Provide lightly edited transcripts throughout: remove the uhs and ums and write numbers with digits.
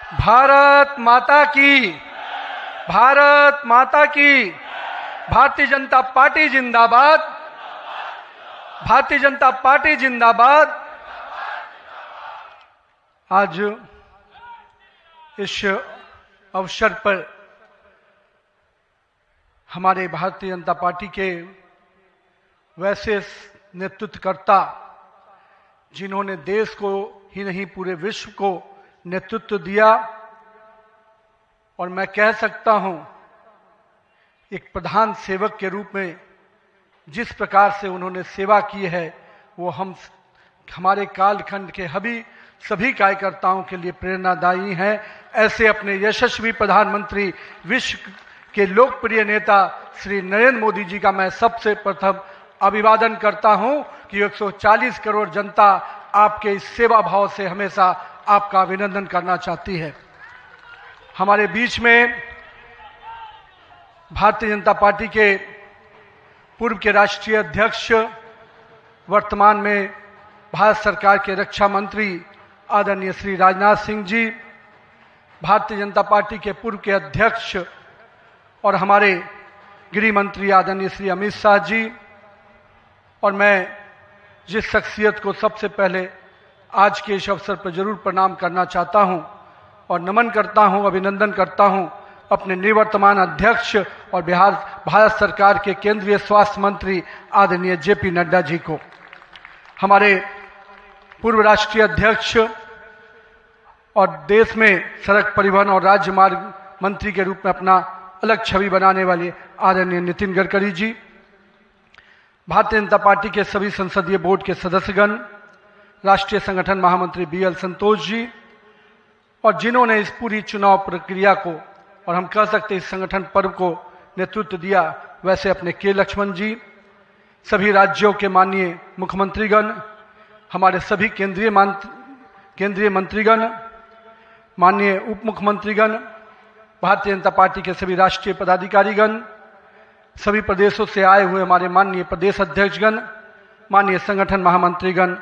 भारत माता की, भारत माता की। भारतीय जनता पार्टी जिंदाबाद, भारतीय जनता पार्टी जिंदाबाद। आज इस अवसर पर हमारे भारतीय जनता पार्टी के वैसे नेतृत्वकर्ता, जिन्होंने देश को ही नहीं पूरे विश्व को नेतृत्व दिया, और मैं कह सकता हूं एक प्रधान सेवक के रूप में जिस प्रकार से उन्होंने सेवा की है, वो हमारे कालखंड के सभी कार्यकर्ताओं के लिए प्रेरणादायी हैं। ऐसे अपने यशस्वी प्रधानमंत्री, विश्व के लोकप्रिय नेता श्री नरेंद्र मोदी जी का मैं सबसे प्रथम अभिवादन करता हूं कि 140 करोड़ जनता आपके इस सेवा भाव से हमेशा आपका अभिनंदन करना चाहती है। हमारे बीच में भारतीय जनता पार्टी के पूर्व के राष्ट्रीय अध्यक्ष, वर्तमान में भारत सरकार के रक्षा मंत्री आदरणीय श्री राजनाथ सिंह जी, भारतीय जनता पार्टी के पूर्व के अध्यक्ष और हमारे गृह मंत्री आदरणीय श्री अमित शाह जी, और मैं जिस शख्सियत को सबसे पहले आज के इस अवसर पर जरूर प्रणाम करना चाहता हूं और नमन करता हूं, अभिनंदन करता हूं, अपने निवर्तमान अध्यक्ष और भारत सरकार के केंद्रीय स्वास्थ्य मंत्री आदरणीय जेपी नड्डा जी को, हमारे पूर्व राष्ट्रीय अध्यक्ष और देश में सड़क परिवहन और राज्य मार्ग मंत्री के रूप में अपना अलग छवि बनाने वाले आदरणीय नितिन गडकरी जी, भारतीय जनता पार्टी के सभी संसदीय बोर्ड के सदस्यगण, राष्ट्रीय संगठन महामंत्री बीएल संतोष जी, और जिन्होंने इस पूरी चुनाव प्रक्रिया को और हम कह सकते इस संगठन पर्व को नेतृत्व दिया, वैसे अपने के लक्ष्मण जी, सभी राज्यों के माननीय मुख्यमंत्रीगण, हमारे सभी केंद्रीय मंत्रीगण, माननीय उप मुख्यमंत्रीगण, भारतीय जनता पार्टी के सभी राष्ट्रीय पदाधिकारीगण, सभी प्रदेशों से आए हुए हमारे माननीय प्रदेश अध्यक्षगण, माननीय संगठन महामंत्रीगण,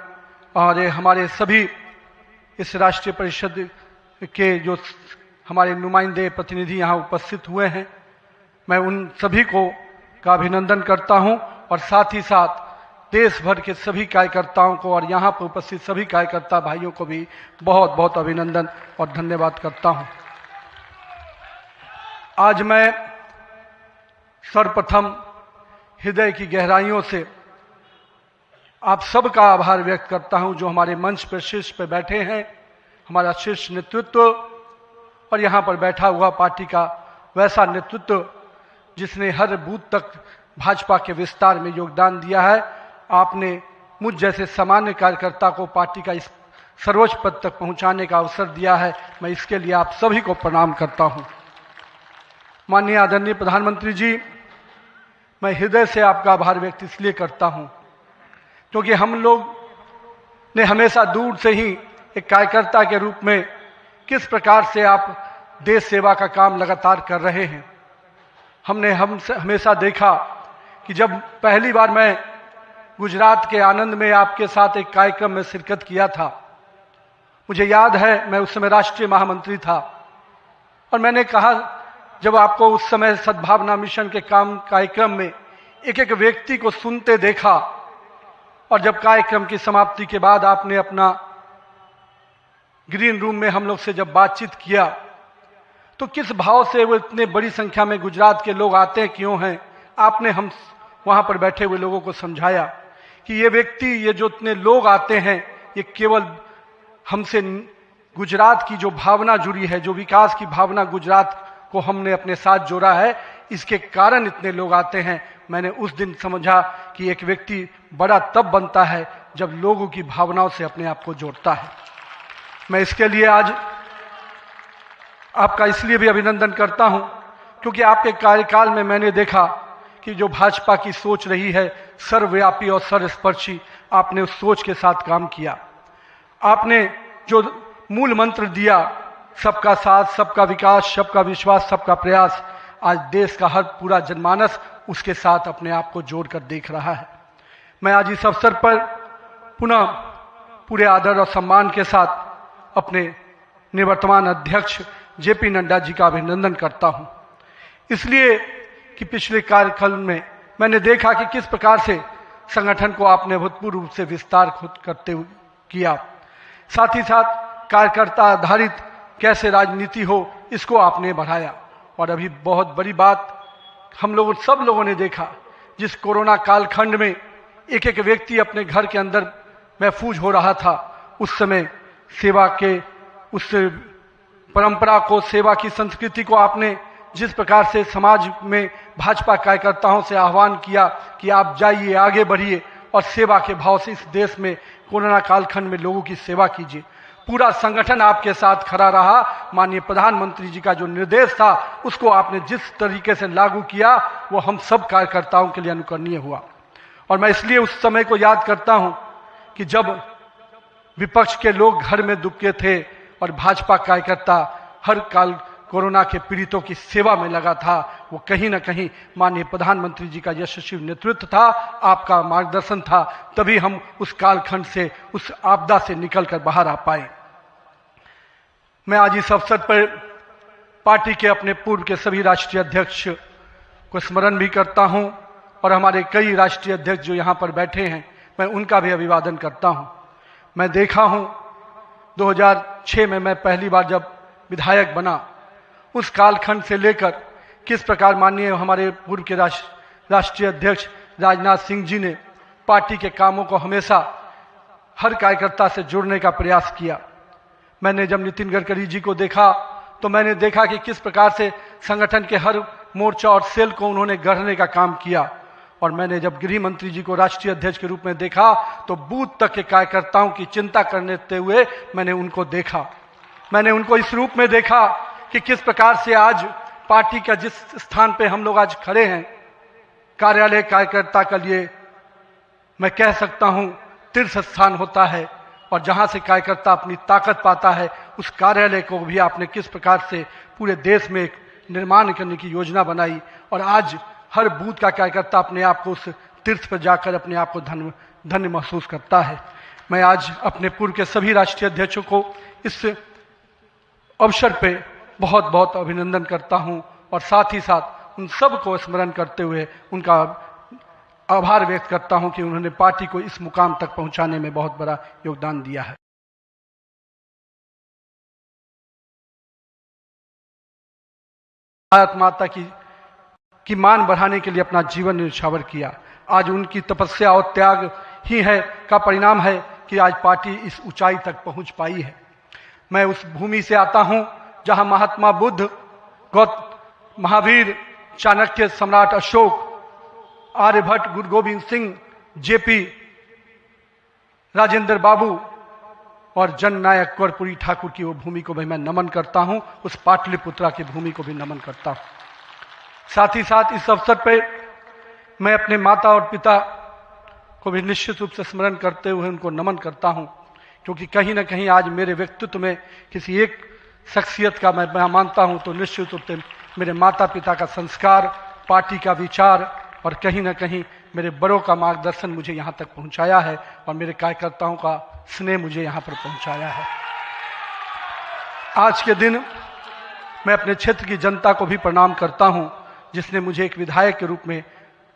और हमारे सभी इस राष्ट्रीय परिषद के जो हमारे नुमाइंदे प्रतिनिधि यहाँ उपस्थित हुए हैं, मैं उन सभी का अभिनंदन करता हूँ, और साथ ही साथ देश भर के सभी कार्यकर्ताओं को और यहाँ पर उपस्थित सभी कार्यकर्ता भाइयों को भी बहुत बहुत अभिनंदन और धन्यवाद करता हूँ। आज मैं सर्वप्रथम हृदय की गहराइयों से आप सबका आभार व्यक्त करता हूं, जो हमारे मंच पर शीर्ष पर बैठे हैं, हमारा शीर्ष नेतृत्व, और यहां पर बैठा हुआ पार्टी का वैसा नेतृत्व जिसने हर बूथ तक भाजपा के विस्तार में योगदान दिया है। आपने मुझ जैसे सामान्य कार्यकर्ता को पार्टी का इस सर्वोच्च पद तक पहुंचाने का अवसर दिया है। मैं इसके लिए आप सभी को प्रणाम करता हूं। माननीय आदरणीय प्रधानमंत्री जी, मैं हृदय से आपका आभार व्यक्त इसलिए करता हूं क्योंकि हम लोग ने हमेशा दूर से ही एक कार्यकर्ता के रूप में किस प्रकार से आप देश सेवा का काम लगातार कर रहे हैं। हमने हमेशा देखा कि जब पहली बार मैं गुजरात के आनंद में आपके साथ एक कार्यक्रम में शिरकत किया था, मुझे याद है मैं उस समय राष्ट्रीय महामंत्री था, और मैंने कहा जब आपको उस समय सद्भावना मिशन के कार्यक्रम में एक एक व्यक्ति को सुनते देखा, और जब कार्यक्रम की समाप्ति के बाद आपने अपना ग्रीन रूम में हम लोग से जब बातचीत किया, तो किस भाव से वो इतने बड़ी संख्या में गुजरात के लोग आते क्यों हैं, आपने हम वहां पर बैठे हुए लोगों को समझाया कि ये व्यक्ति, ये जो इतने लोग आते हैं, ये केवल हमसे गुजरात की जो भावना जुड़ी है, जो विकास की भावना गुजरात को हमने अपने साथ जोड़ा है, इसके कारण इतने लोग आते हैं। मैंने उस दिन समझा कि एक व्यक्ति बड़ा तब बनता है जब लोगों की भावनाओं से अपने आप को जोड़ता है। मैं इसके लिए आज आपका इसलिए भी अभिनंदन करता हूं क्योंकि आपके कार्यकाल में मैंने देखा कि जो भाजपा की सोच रही है सर्वव्यापी और सर्वस्पर्शी, आपने उस सोच के साथ काम किया। आपने जो मूल मंत्र दिया, सबका साथ, सबका विकास, सबका विश्वास, सबका प्रयास, आज देश का हर पूरा जनमानस उसके साथ अपने आप को जोड़कर देख रहा है। मैं आज इस अवसर पर पुनः पूरे आदर और सम्मान के साथ अपने निवर्तमान अध्यक्ष जेपी नड्डा जी का अभिनंदन करता हूं, इसलिए कि पिछले कार्यकाल में मैंने देखा कि किस प्रकार से संगठन को आपने अभूतपूर्व रूप से विस्तार खुद करते हुए किया। साथ ही साथ कार्यकर्ता आधारित कैसे राजनीति हो इसको आपने बढ़ाया। और अभी बहुत बड़ी बात हम लोगों सब लोगों ने देखा, जिस कोरोना कालखंड में एक एक व्यक्ति अपने घर के अंदर महफूज हो रहा था, उस समय सेवा के उस परंपरा को, सेवा की संस्कृति को आपने जिस प्रकार से समाज में भाजपा कार्यकर्ताओं से आह्वान किया कि आप जाइए, आगे बढ़िए और सेवा के भाव से इस देश में कोरोना कालखंड में लोगों की सेवा कीजिए। पूरा संगठन आपके साथ खड़ा रहा। माननीय प्रधानमंत्री जी का जो निर्देश था उसको आपने जिस तरीके से लागू किया वो हम सब कार्यकर्ताओं के लिए अनुकरणीय हुआ। और मैं इसलिए उस समय को याद करता हूं कि जब विपक्ष के लोग घर में दुबके थे और भाजपा कार्यकर्ता हर काल कोरोना के पीड़ितों की सेवा में लगा था, वो कहीं ना कहीं माननीय प्रधानमंत्री जी का यशस्वी नेतृत्व था, आपका मार्गदर्शन था, तभी हम उस कालखंड से, उस आपदा से निकलकर बाहर आ पाए। मैं आज इस अवसर पर पार्टी के अपने पूर्व के सभी राष्ट्रीय अध्यक्ष को स्मरण भी करता हूं और हमारे कई राष्ट्रीय अध्यक्ष जो यहां पर बैठे हैं, मैं उनका भी अभिवादन करता हूं। मैं देखा हूं 2006 में मैं पहली बार जब विधायक बना, उस कालखंड से लेकर किस प्रकार माननीय हमारे पूर्व के राष्ट्रीय अध्यक्ष राजनाथ सिंह जी ने पार्टी के कामों को हमेशा हर कार्यकर्ता से जुड़ने का प्रयास किया। मैंने जब नितिन गडकरी जी को देखा तो मैंने देखा कि किस प्रकार से संगठन के हर मोर्चा और सेल को उन्होंने गढ़ने का काम किया। और मैंने जब गृह मंत्री जी को राष्ट्रीय अध्यक्ष के रूप में देखा तो बूथ तक के कार्यकर्ताओं की चिंता करते हुए मैंने उनको देखा। मैंने उनको इस रूप में देखा कि किस प्रकार से आज पार्टी का जिस स्थान पे हम लोग आज खड़े हैं, कार्यालय कार्यकर्ता के लिए मैं कह सकता हूं तीर्थ स्थान होता है, और जहां से कार्यकर्ता अपनी ताकत पाता है, उस कार्यालय को भी आपने किस प्रकार से पूरे देश में एक निर्माण करने की योजना बनाई। और आज हर बूथ का कार्यकर्ता अपने आप को उस तीर्थ पर जाकर अपने आप को धन्य महसूस करता है। मैं आज अपने पूर्व के सभी राष्ट्रीय अध्यक्षों को इस अवसर पे बहुत बहुत अभिनंदन करता हूं और साथ ही साथ उन सब को स्मरण करते हुए उनका आभार व्यक्त करता हूं कि उन्होंने पार्टी को इस मुकाम तक पहुंचाने में बहुत बड़ा योगदान दिया है। भारत माता की मान बढ़ाने के लिए अपना जीवन न्यौछावर किया। आज उनकी तपस्या और त्याग ही है का परिणाम है कि आज पार्टी इस ऊंचाई तक पहुंच पाई है। मैं उस भूमि से आता हूं जहां महात्मा बुद्ध, महावीर, चाणक्य, सम्राट अशोक, आर्यभट्ट, गुरु गोविंद सिंह, जेपी, राजेंद्र बाबू और जननायक कर्पूरी ठाकुर की वो भूमि को भी मैं नमन करता हूं। उस पाटलिपुत्रा की भूमि को भी नमन करता हूं। साथ ही साथ इस अवसर पर मैं अपने माता और पिता को भी निश्चित रूप से स्मरण करते हुए उनको नमन करता हूं, क्योंकि कहीं ना कहीं आज मेरे व्यक्तित्व में किसी एक शख्सियत का मैं मानता हूं तो निश्चित रूप से मेरे माता पिता का संस्कार, पार्टी का विचार और कहीं ना कहीं मेरे बड़ों का मार्गदर्शन मुझे यहाँ तक पहुँचाया है और मेरे कार्यकर्ताओं का स्नेह मुझे यहाँ पर पहुँचाया है। आज के दिन मैं अपने क्षेत्र की जनता को भी प्रणाम करता हूँ, जिसने मुझे एक विधायक के रूप में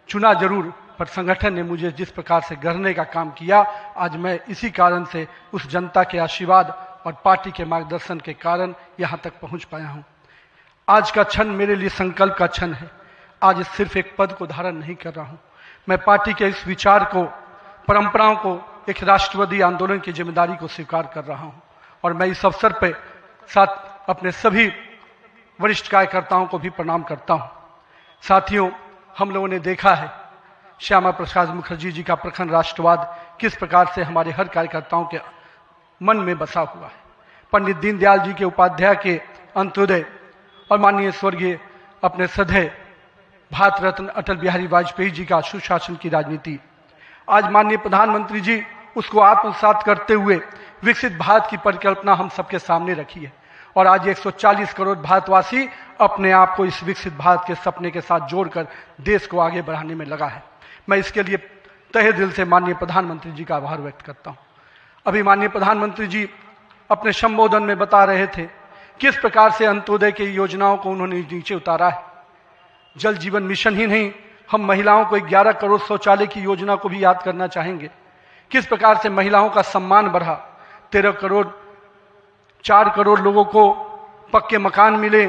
चुना जरूर, पर संगठन ने मुझे जिस प्रकार से गढ़ने का काम किया, आज मैं इसी कारण से उस जनता के आशीर्वाद और पार्टी के मार्गदर्शन के कारण यहाँ तक पहुँच पाया हूँ। आज का क्षण मेरे लिए संकल्प का क्षण है। आज सिर्फ एक पद को धारण नहीं कर रहा हूँ, मैं पार्टी के इस विचार को, परंपराओं को, एक राष्ट्रवादी आंदोलन की जिम्मेदारी को स्वीकार कर रहा हूँ। और मैं इस अवसर पर साथ अपने सभी वरिष्ठ कार्यकर्ताओं को भी प्रणाम करता हूँ। साथियों, हम लोगों ने देखा है श्यामा प्रसाद मुखर्जी जी का प्रखर राष्ट्रवाद किस प्रकार से हमारे हर कार्यकर्ताओं के मन में बसा हुआ है। पंडित दीनदयाल जी के उपाध्याय के अंत्योदय और माननीय स्वर्गीय अपने सदैव भारत रत्न अटल बिहारी वाजपेयी जी का सुशासन की राजनीति, आज माननीय प्रधानमंत्री जी उसको आत्मसात करते हुए विकसित भारत की परिकल्पना हम सबके सामने रखी है। और आज 140 करोड़ भारतवासी अपने आप को इस विकसित भारत के सपने के साथ जोड़कर देश को आगे बढ़ाने में लगा है। मैं इसके लिए तहे दिल से माननीय प्रधानमंत्री जी का आभार व्यक्त करता हूँ। अभी माननीय प्रधानमंत्री जी अपने संबोधन में बता रहे थे किस प्रकार से अंत्योदय की योजनाओं को उन्होंने नीचे उतारा है। जल जीवन मिशन ही नहीं, हम महिलाओं को 11 करोड़ शौचालय की योजना को भी याद करना चाहेंगे। किस प्रकार से महिलाओं का सम्मान बढ़ा, 13 करोड़ 4 करोड़ लोगों को पक्के मकान मिले,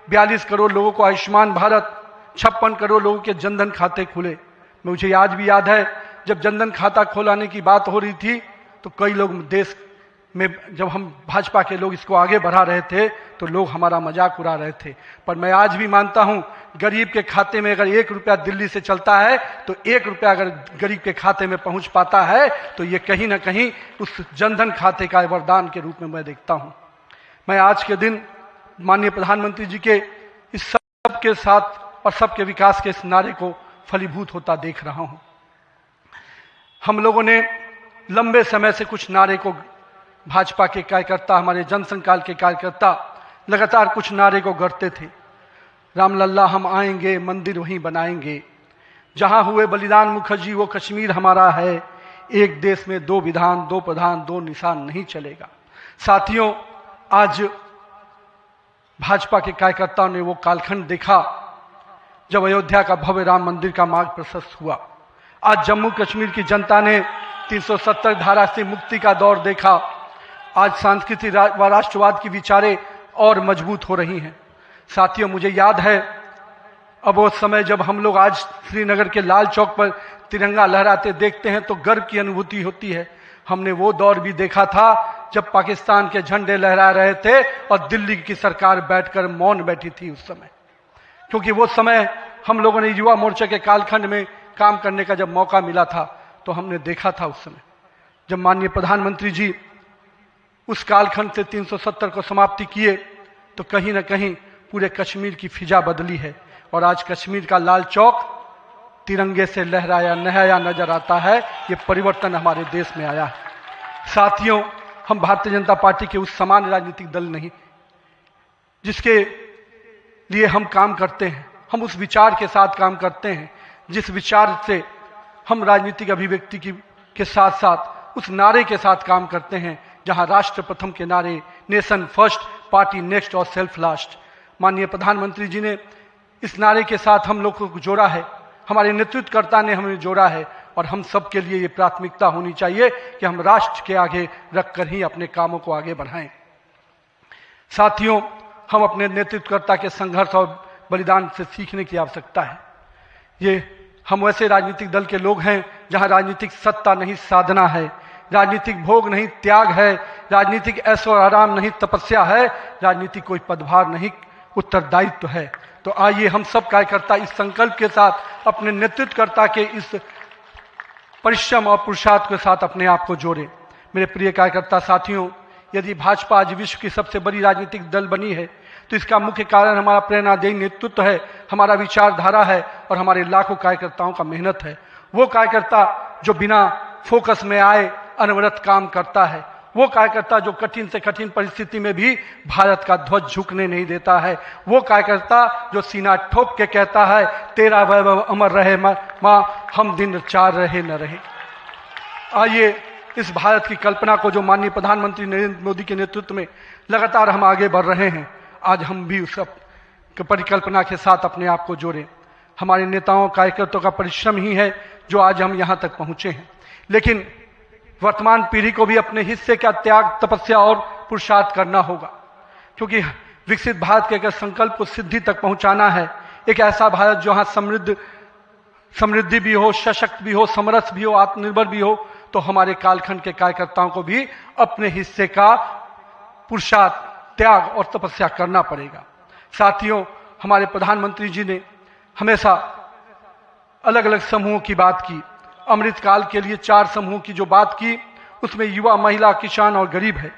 42 करोड़ लोगों को आयुष्मान भारत, 56 करोड़ लोगों के जनधन खाते खुले। मुझे आज भी याद है जब जनधन खाता खोलाने की बात हो रही थी तो कई लोग देश में, जब हम भाजपा के लोग इसको आगे बढ़ा रहे थे तो लोग हमारा मजाक उड़ा रहे थे। पर मैं आज भी मानता हूं गरीब के खाते में अगर 1 रुपया दिल्ली से चलता है तो 1 रुपया अगर गरीब के खाते में पहुंच पाता है तो ये कहीं ना कहीं उस जनधन खाते का वरदान के रूप में मैं देखता हूं। मैं आज के दिन माननीय प्रधानमंत्री जी के इस सब के साथ और सबके विकास के इस नारे को फलीभूत होता देख रहा हूं। हम लोगों ने लंबे समय से कुछ नारे को, भाजपा के कार्यकर्ता, हमारे जनसंघ काल के कार्यकर्ता लगातार कुछ नारे को गढ़ते थे। रामलल्ला हम आएंगे, मंदिर वहीं बनाएंगे, जहां हुए बलिदान मुखर्जी वो कश्मीर हमारा है, एक देश में 2 विधान 2 प्रधान 2 निशान नहीं चलेगा। साथियों, आज भाजपा के कार्यकर्ताओं ने वो कालखंड देखा जब अयोध्या का भव्य राम मंदिर का मार्ग प्रशस्त हुआ। आज जम्मू कश्मीर की जनता ने 370 धारा से मुक्ति का दौर देखा। आज सांस्कृतिक व राष्ट्रवाद की विचारें और मजबूत हो रही हैं। साथियों, मुझे याद है अब वो समय जब हम लोग आज श्रीनगर के लाल चौक पर तिरंगा लहराते देखते हैं तो गर्व की अनुभूति होती है। हमने वो दौर भी देखा था जब पाकिस्तान के झंडे लहरा रहे थे और दिल्ली की सरकार बैठकर मौन बैठी थी उस समय, क्योंकि वो समय हम लोगों ने युवा मोर्चा के कालखंड में काम करने का जब मौका मिला था तो हमने देखा था उस समय जब माननीय प्रधानमंत्री जी उस कालखंड से 370 को समाप्ति किए तो कहीं ना कहीं पूरे कश्मीर की फिजा बदली है और आज कश्मीर का लाल चौक तिरंगे से लहराया नहाया नजर आता है। ये परिवर्तन हमारे देश में आया है। साथियों, हम भारतीय जनता पार्टी के उस समान राजनीतिक दल नहीं जिसके लिए हम काम करते हैं, हम उस विचार के साथ काम करते हैं जिस विचार से हम राजनीतिक अभिव्यक्ति के साथ साथ उस नारे के साथ काम करते हैं जहां राष्ट्र प्रथम के नारे, नेशन फर्स्ट, पार्टी नेक्स्ट और सेल्फ लास्ट, माननीय प्रधानमंत्री जी ने इस नारे के साथ हम लोग को जोड़ा है, हमारे नेतृत्वकर्ता ने हमें जोड़ा है और हम सब के लिए ये प्राथमिकता होनी चाहिए कि हम राष्ट्र के आगे रखकर ही अपने कामों को आगे बढ़ाएं। साथियों, हम अपने नेतृत्वकर्ता के संघर्ष और बलिदान से सीखने की आवश्यकता है। ये हम वैसे राजनीतिक दल के लोग हैं जहां राजनीतिक सत्ता नहीं साधना है, राजनीतिक भोग नहीं त्याग है, राजनीतिक ऐशो आराम नहीं तपस्या है, राजनीतिक कोई पदभार नहीं उत्तरदायित्व है। तो आइए हम सब कार्यकर्ता इस संकल्प के साथ अपने नेतृत्वकर्ता के इस परिश्रम और पुरुषार्थ के साथ अपने आप को जोड़ें। मेरे प्रिय कार्यकर्ता साथियों, यदि भाजपा आज विश्व की सबसे बड़ी राजनीतिक दल बनी है तो इसका मुख्य कारण हमारा प्रेरणादायी नेतृत्व है, हमारा विचारधारा है और हमारे लाखों कार्यकर्ताओं का मेहनत है। वो कार्यकर्ता जो बिना फोकस में आए अनवरत काम करता है, वो कार्यकर्ता जो कठिन से कठिन परिस्थिति में भी भारत का ध्वज झुकने नहीं देता है, वो कार्यकर्ता जो सीना ठोक के कहता है तेरा वैभव अमर रहे मां, हम दिन 4 रहे न रहे। आइए इस भारत की कल्पना को जो माननीय प्रधानमंत्री नरेंद्र मोदी के नेतृत्व में लगातार हम आगे बढ़ रहे हैं, आज हम भी उस परिकल्पना के साथ अपने आप को जोड़ें। हमारे नेताओं कार्यकर्ताओं का परिश्रम ही है जो आज हम यहाँ तक पहुँचे हैं, लेकिन वर्तमान पीढ़ी को भी अपने हिस्से का त्याग, तपस्या और पुरुषार्थ करना होगा, क्योंकि विकसित भारत के अगर संकल्प को सिद्धि तक पहुंचाना है, एक ऐसा भारत जहां समृद्धि भी हो, सशक्त भी हो, समरस भी हो, आत्मनिर्भर भी हो, तो हमारे कालखंड के कार्यकर्ताओं को भी अपने हिस्से का पुरुषार्थ, त्याग और तपस्या करना पड़ेगा। साथियों, हमारे प्रधानमंत्री जी ने हमेशा अलग अलग समूहों की बात की। अमृत काल के लिए 4 समूह की जो बात की उसमें युवा, महिला, किसान और गरीब है।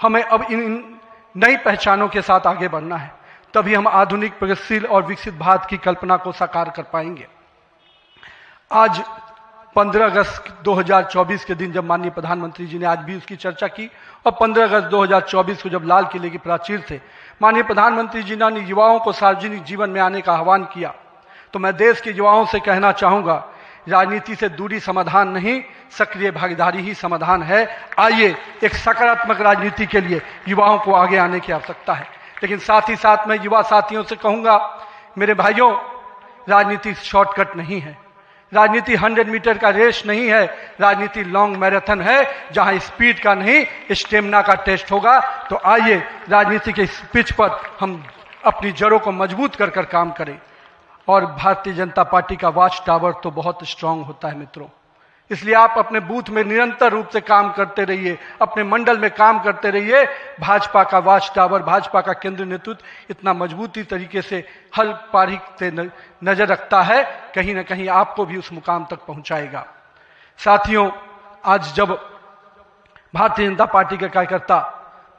हमें अब इन नई पहचानों के साथ आगे बढ़ना है, तभी हम आधुनिक, प्रगतिशील और विकसित भारत की कल्पना को साकार कर पाएंगे। आज 15 अगस्त 2024 के दिन जब माननीय प्रधानमंत्री जी ने आज भी उसकी चर्चा की और 15 अगस्त 2024 को जब लाल किले की प्राचीर से माननीय प्रधानमंत्री जी ने युवाओं को सार्वजनिक जीवन में आने का आह्वान किया, तो मैं देश के युवाओं से कहना चाहूंगा, राजनीति से दूरी समाधान नहीं, सक्रिय भागीदारी ही समाधान है। आइए एक सकारात्मक राजनीति के लिए युवाओं को आगे आने की आवश्यकता है। लेकिन साथ ही साथ मैं युवा साथियों से कहूंगा, मेरे भाइयों, राजनीति शॉर्टकट नहीं है, राजनीति 100 मीटर का रेस नहीं है, राजनीति लॉन्ग मैराथन है जहां स्पीड का नहीं स्टेमिना का टेस्ट होगा। तो आइए राजनीति के इस पिच पर हम अपनी जड़ों को मजबूत कर कर काम करें। और भारतीय जनता पार्टी का वॉच टावर तो बहुत स्ट्रांग होता है मित्रों, इसलिए आप अपने बूथ में निरंतर रूप से काम करते रहिए, अपने मंडल में काम करते रहिए। भाजपा का वॉच टावर, भाजपा का केंद्रीय नेतृत्व इतना मजबूती तरीके से हर पारी से नजर रखता है, कहीं ना कहीं आपको भी उस मुकाम तक पहुंचाएगा। साथियों, आज जब भारतीय जनता पार्टी के कार्यकर्ता,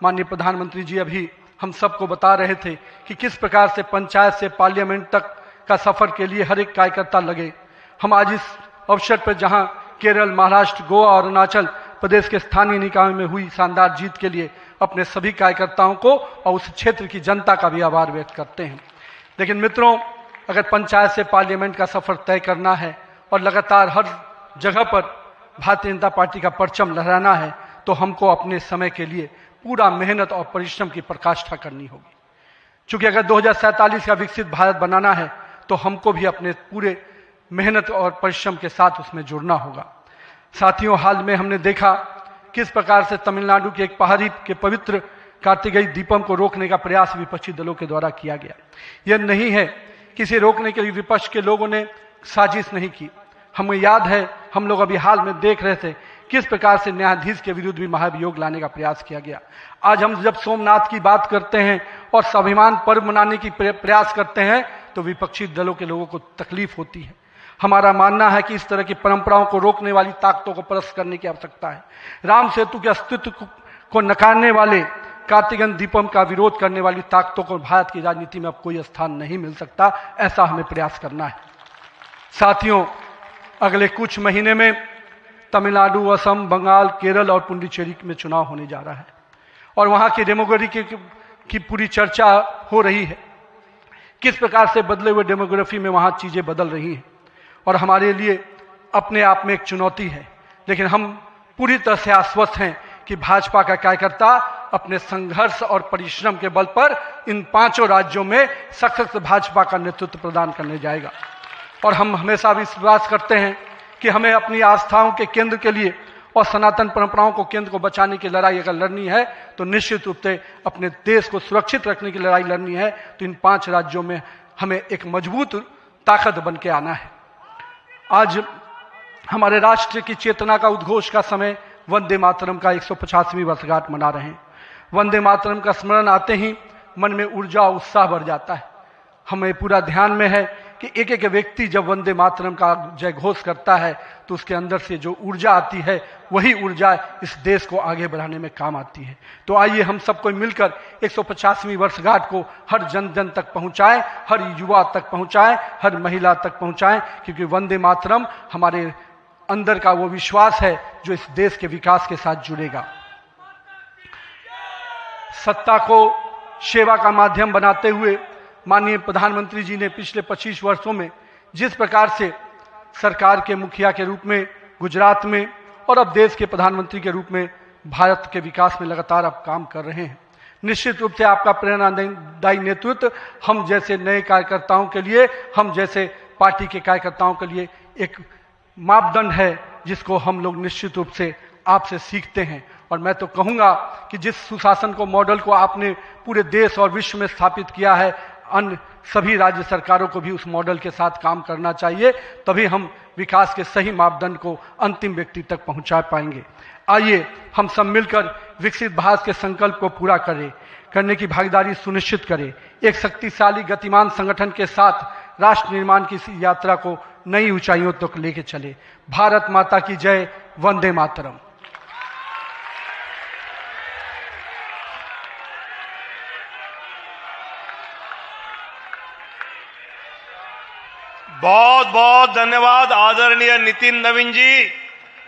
माननीय प्रधानमंत्री जी अभी हम सबको बता रहे थे कि किस प्रकार से पंचायत से पार्लियामेंट तक का सफर के लिए हर एक कार्यकर्ता लगे, हम आज इस अवसर पर जहां केरल, महाराष्ट्र, गोवा और अरुणाचल प्रदेश के स्थानीय निकायों में हुई शानदार जीत के लिए अपने सभी कार्यकर्ताओं को और उस क्षेत्र की जनता का भी आभार व्यक्त करते हैं। लेकिन मित्रों, अगर पंचायत से पार्लियामेंट का सफर तय करना है और लगातार हर जगह पर भारतीय जनता पार्टी का परचम लहराना है, तो हमको अपने समय के लिए पूरा मेहनत और परिश्रम की पराकाष्ठा करनी होगी। चूंकि अगर 2047 का विकसित भारत बनाना है तो हमको भी अपने पूरे मेहनत और परिश्रम के साथ उसमें जुड़ना होगा। साथियों, हाल में हमने देखा किस प्रकार से तमिलनाडु के एक पहाड़ी के पवित्र कार्तिकेय दीपम को रोकने का प्रयास विपक्षी दलों के द्वारा किया गया। यह नहीं है कि इसे रोकने के लिए विपक्ष के लोगों ने साजिश नहीं की। हमें याद है, हम लोग अभी हाल में देख रहे थे किस प्रकार से न्यायाधीश के विरुद्ध भी महाभियोग लाने का प्रयास किया गया। आज हम जब सोमनाथ की बात करते हैं और स्वाभिमान पर्व मनाने की प्रयास करते हैं तो विपक्षी दलों के लोगों को तकलीफ होती है। हमारा मानना है कि इस तरह की परंपराओं को रोकने वाली ताकतों को परास्त करने की आवश्यकता है। राम सेतु के अस्तित्व को नकारने वाले, कार्तिकेय दीपम का विरोध करने वाली ताकतों को भारत की राजनीति में अब कोई स्थान नहीं मिल सकता, ऐसा हमें प्रयास करना है। साथियों, अगले कुछ महीने में तमिलनाडु, असम, बंगाल, केरल और पुडुचेरी में चुनाव होने जा रहा है और वहां की डेमोग्राफी की पूरी चर्चा हो रही है। किस प्रकार से बदले हुए डेमोग्राफी में वहां चीजें बदल रही हैं और हमारे लिए अपने आप में एक चुनौती है। लेकिन हम पूरी तरह से आश्वस्त हैं कि भाजपा का कार्यकर्ता अपने संघर्ष और परिश्रम के बल पर इन 5 राज्यों में सशक्त भाजपा का नेतृत्व प्रदान करने जाएगा। और हम हमेशा विश्वास करते हैं कि हमें अपनी आस्थाओं के केंद्र के लिए और सनातन परंपराओं को केंद्र को बचाने की लड़ाई अगर लड़नी है तो निश्चित रूप से अपने देश को सुरक्षित रखने की लड़ाई लड़नी है तो इन 5 राज्यों में हमें एक मजबूत ताकत बन के आना है। आज हमारे राष्ट्र की चेतना का उद्घोष का समय वंदे मातरम का 150वीं वर्षगांठ मना रहे हैं। वंदे मातरम का स्मरण आते ही मन में ऊर्जा और उत्साह बढ़ जाता है। हमें पूरा ध्यान में है कि एक एक व्यक्ति जब वंदे मातरम का जय घोष करता है तो उसके अंदर से जो ऊर्जा आती है वही ऊर्जा इस देश को आगे बढ़ाने में काम आती है। तो आइए हम सबको मिलकर 150वीं वर्षगांठ को हर जन जन तक पहुंचाएं, हर युवा तक पहुंचाएं, हर महिला तक पहुंचाएं, क्योंकि वंदे मातरम हमारे अंदर का वो विश्वास है जो इस देश के विकास के साथ जुड़ेगा। सत्ता को सेवा का माध्यम बनाते हुए माननीय प्रधानमंत्री जी ने पिछले 25 वर्षों में जिस प्रकार से सरकार के मुखिया के रूप में गुजरात में और अब देश के प्रधानमंत्री के रूप में भारत के विकास में लगातार अब काम कर रहे हैं, निश्चित रूप से आपका प्रेरणादायी नेतृत्व हम जैसे नए कार्यकर्ताओं के लिए, हम जैसे पार्टी के कार्यकर्ताओं के लिए एक मापदंड है जिसको हम लोग निश्चित रूप से आपसे सीखते हैं। और मैं तो कहूंगा कि जिस सुशासन को मॉडल को आपने पूरे देश और विश्व में स्थापित किया है, अन्य सभी राज्य सरकारों को भी उस मॉडल के साथ काम करना चाहिए, तभी हम विकास के सही मापदंड को अंतिम व्यक्ति तक पहुंचा पाएंगे। आइए हम सब मिलकर विकसित भारत के संकल्प को पूरा करने की भागीदारी सुनिश्चित करें। एक शक्तिशाली गतिमान संगठन के साथ राष्ट्र निर्माण की इस यात्रा को नई ऊंचाइयों तक लेके चले। भारत माता की जय। वंदे मातरम। बहुत बहुत धन्यवाद आदरणीय नितिन नवीन जी।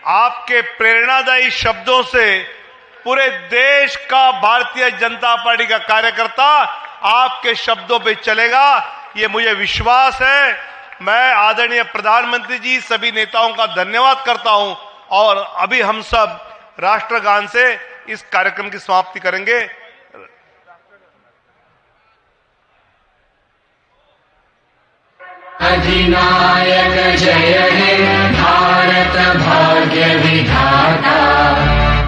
आपके प्रेरणादायी शब्दों से पूरे देश का भारतीय जनता पार्टी का कार्यकर्ता आपके शब्दों पे चलेगा, ये मुझे विश्वास है। मैं आदरणीय प्रधानमंत्री जी सभी नेताओं का धन्यवाद करता हूं और अभी हम सब राष्ट्रगान से इस कार्यक्रम की समाप्ति करेंगे। अधिनायक जय हे भारत भाग्य विधाता,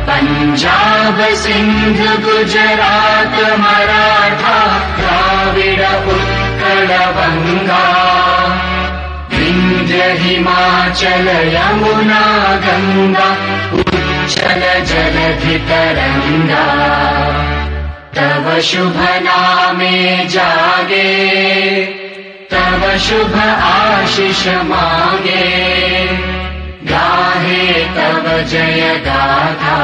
पंजाब सिंध गुजरात मराठा द्राविड उत्कल बंगा, विंध्य हिमाचल यमुना गंगा उच्चल जलधि तरंगा, तव शुभ नामे जागे तव शुभ आशीष मांगे, गाहे तव जय गाथा,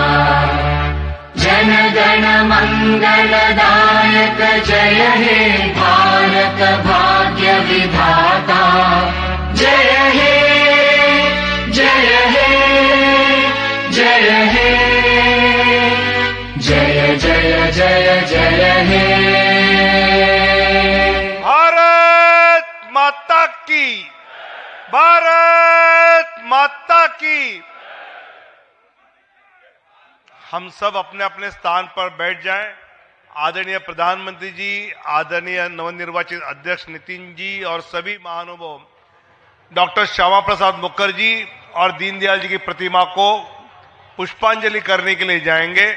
जन गण मंगलदायक जय हे भारत भाग्य विधाता, जय हे जय हे जय हे जय जय जय जय हे। माता की, भारत माता की। हम सब अपने अपने स्थान पर बैठ जाएं। आदरणीय प्रधानमंत्री जी, आदरणीय नवनिर्वाचित अध्यक्ष नितिन जी और सभी महानुभाव डॉक्टर श्यामा प्रसाद मुखर्जी और दीनदयाल जी की प्रतिमा को पुष्पांजलि करने के लिए जाएंगे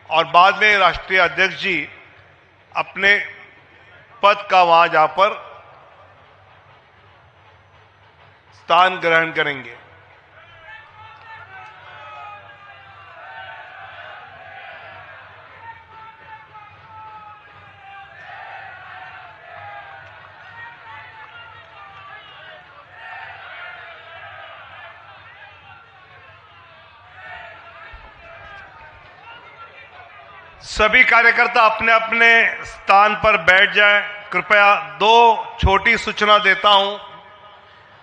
और बाद में राष्ट्रीय अध्यक्ष जी अपने पद का वहां जा पर स्थान ग्रहण करेंगे। सभी कार्यकर्ता अपने अपने स्थान पर बैठ जाएं। कृपया दो छोटी सूचना देता हूं।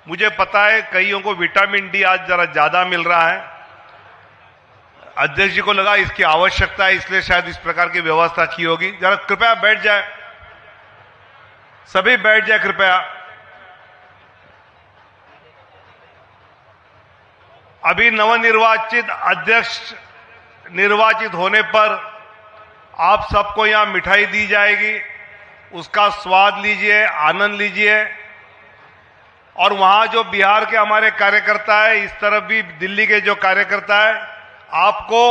मुझे पता है कईयों को विटामिन डी आज जरा ज्यादा मिल रहा है। अध्यक्ष जी को लगा इसकी आवश्यकता है, इसलिए शायद इस प्रकार की व्यवस्था की होगी। जरा कृपया बैठ जाए, सभी बैठ जाए कृपया। अभी नवनिर्वाचित अध्यक्ष निर्वाचित होने पर आप सबको यहां मिठाई दी जाएगी, उसका स्वाद लीजिए, आनंद लीजिए। और वहां जो बिहार के हमारे कार्यकर्ता है, इस तरफ भी दिल्ली के जो कार्यकर्ता है, आपको